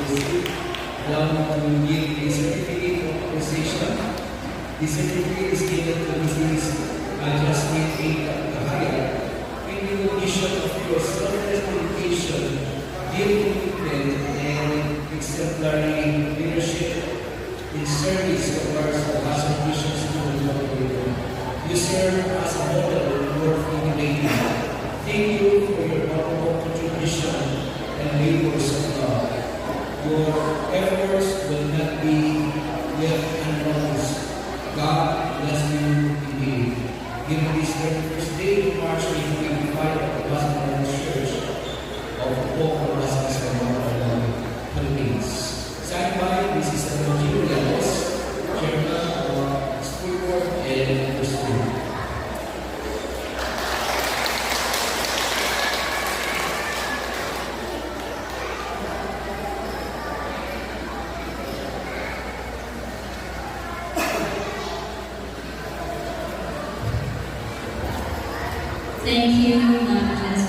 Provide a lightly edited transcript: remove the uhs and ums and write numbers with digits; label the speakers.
Speaker 1: this week. Allow me to give a certificate of appreciation. This certificate is given to Mrs. Jasmine A. Kahaya in recognition of your selfless dedication, deep commitment, and exemplary leadership in service towards the Passion Mission School of Lord. You serve as a model worth emulating. Thank you for your wonderful contribution and labors of love. Your efforts will not be left unnoticed. God bless you indeed. Given this 31st day of March 2025 at the Gospel Church of Poco Rasmus Philippines. Signed by Mrs. Antonio Lemos, Chairman of School Board and University.
Speaker 2: Thank you, Ma'am Jasmine.